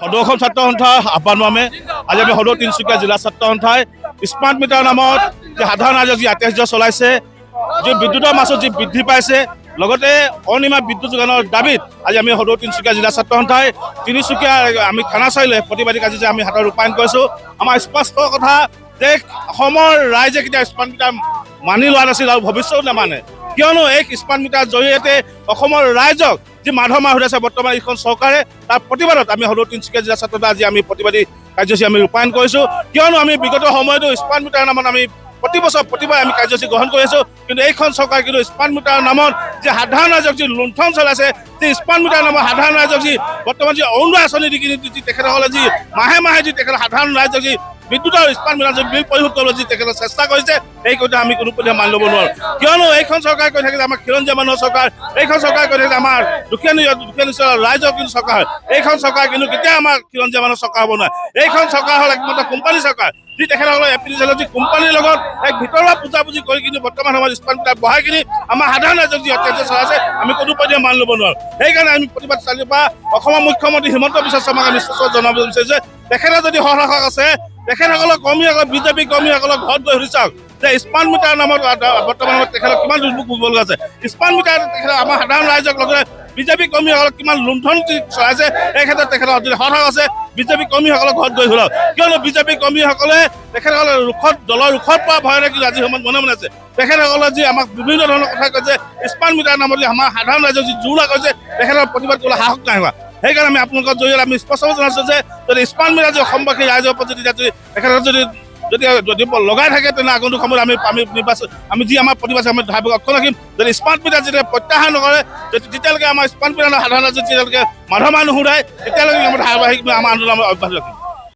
সদৌ ছাত্ৰ সন্থাৰ আহ্বান মৰ্মে আজি আমি সদৌ তিনিচুকীয়া জিলা ছাত্ৰ সন্থাই স্মাৰ্ট মিটাৰ নামত যে সাধাৰণ ৰাইজক যি আত্যাচাৰ চলাইছে, যি বিদ্যুতৰ মাছত যি বৃদ্ধি পাইছে, লগতে অনিয়মীয়া বিদ্যুৎ যোগানৰ দাবীত আজি আমি সদৌ তিনিচুকীয়া জিলা ছাত্ৰ সন্থাই তিনিচুকীয়া আমি থানা চাৰিআলিলৈ প্ৰতিবাদী কাৰ্যসূচী আমি হাতত ৰূপায়ণ কৰিছোঁ। আমাৰ স্পষ্ট কথা যে অসমৰ ৰাইজে কেতিয়া স্মাৰ্ট মিটাৰ মানি লোৱা নাছিল আৰু ভৱিষ্যতেও নামানে, কিয়নো এই স্মাৰ্ট মিটাৰ জৰিয়তে অসমৰ ৰাইজক যি মাধমাৰ হৈ আছে বৰ্তমান এইখন চৰকাৰে, তাৰ প্ৰতিবাদত আমি সদৌ তিনিচুকীয়া জিলা ছাত্ৰ সন্থাই আজি আমি প্ৰতিবাদী কাৰ্যসূচী আমি ৰূপায়ণ কৰিছোঁ। কিয়নো আমি বিগত সময়তো স্মাৰ্ট মিটাৰ নামত আমি প্ৰতি বছৰ প্ৰতিবাৰ আমি কাৰ্যসূচী গ্ৰহণ কৰি আছোঁ, কিন্তু এইখন চৰকাৰে কিন্তু স্মাৰ্ট মিটাৰ নামত যি সাধাৰণ ৰাইজক যি লুণ্ঠন চলাইছে, যি স্মাৰ্ট মিটাৰ নামত সাধাৰণ ৰাইজক যি বৰ্তমান যি অৰুণোদয় আঁচনি দি কিনি যি তেখেতসকলে যি মাহে মাহে যি তেখেতৰ সাধাৰণ ৰাইজক যি বিদ্যুতৰ স্মাৰ্ট মিটাৰ বিল পৰিশোধ কৰিবলৈ যি তেখেতে চেষ্টা কৰিছে, এই কথা আমি কোনোপধ্যে মানি ল'ব নোৱাৰোঁ। কিয়নো এইখন চৰকাৰে কৈ থাকে যে আমাৰ খিলঞ্জীয়া মানুহৰ চৰকাৰ, এইখন চৰকাৰে কৈ থাকে যে আমাৰ দুখীয়া নিচৰ ৰাইজৰ কিন্তু চৰকাৰ, এইখন চৰকাৰ কিন্তু কেতিয়া আমাৰ খিলঞ্জীয়া মানুহৰ চৰকাৰ হ'ব নোৱাৰে। এইখন চৰকাৰ হ'ল একমাত্ৰ কোম্পানী চৰকাৰ, যি তেখেতসকলে এপ্ৰিল যি কোম্পানীৰ লগত এক ভিতৰুৱা বুজাবুজি কৰি কিনি বৰ্তমান সময়ত স্মাৰ্ট মিটাৰ বঢ়াই কিনি আমাৰ সাধাৰণ ৰাইজক যি অত্যাচাৰ চলাইছে আমি কোনোপধ্যে মানি ল'ব নোৱাৰোঁ। সেইকাৰণে আমি প্ৰতিবাদ চালিৰ পৰা অসমৰ মুখ্যমন্ত্ৰী হিমন্ত বিশ্ব শৰ্মাক আমি স্পষ্ট জনাব বিচাৰিছোঁ যে তেখেতে যদি সহসাক আছে, তেখেতসকলৰ কৰ্মীসকল বিজেপি কৰ্মীসকলক ঘৰত গৈ সুধি চাওক যে স্মাৰ্ট মিটাৰ নামত বৰ্তমান সময়ত তেখেতক কিমান দুৰ্ভোগ ভুগিব লগা আছে। স্মাৰ্ট মিটাৰ তেখেতে আমাৰ সাধাৰণ ৰাইজক লগতে বিজেপি কৰ্মীসকলক কিমান লুণ্ঠন চলাইছে, এই ক্ষেত্ৰত তেখেতৰ যদি সহসাক আছে বিজেপি কৰ্মীসকলক ঘৰত গৈ শুনক। কিয়নো বিজেপি কৰ্মীসকলে তেখেতসকলে দলৰ ৰোষত পৰা ভয়ৰে কিন্তু আজি সময়ত মনে মনে আছে। তেখেতসকলে যি আমাক বিভিন্ন ধৰণৰ কথা কৈছে, স্মাৰ্ট মিটাৰ নামত আমাৰ সাধাৰণ ৰাইজক যি জোৰ কৰিছে, তেখেতৰ প্ৰতিবাদ কৰিবলৈ সাহস নাই হোৱা। সেইকাৰণে আমি আপোনালোকৰ জৰিয়তে আমি স্পষ্টভাৱে জনাইছোঁ যে যদি স্মাৰ্ট মিটাৰ যদি অসমবাসী ৰাইজৰ ওপৰত যদি তেখেতৰ যদি লগাই থাকে, তেনে আগন্তুক সময়ত আমি নিৰ্বাচন আমি যি আমাৰ প্ৰতিবাদ আমি ধাৰাবাহিক অক্ষৰ ৰাখিম। যদি স্মাৰ্ট মিটাৰ যেতিয়া প্ৰত্যাহাৰ নকৰে, যেতিয়ালৈকে আমাৰ স্মাৰ্ট মিটাৰ সাধাৰণ ৰাইজে যেতিয়ালৈকে মাধমাৰ নুশুধায়, তেতিয়ালৈকে আমাৰ ধাৰাবাহিক আমাৰ আন্দোলন অব্যাহত ৰাখিম।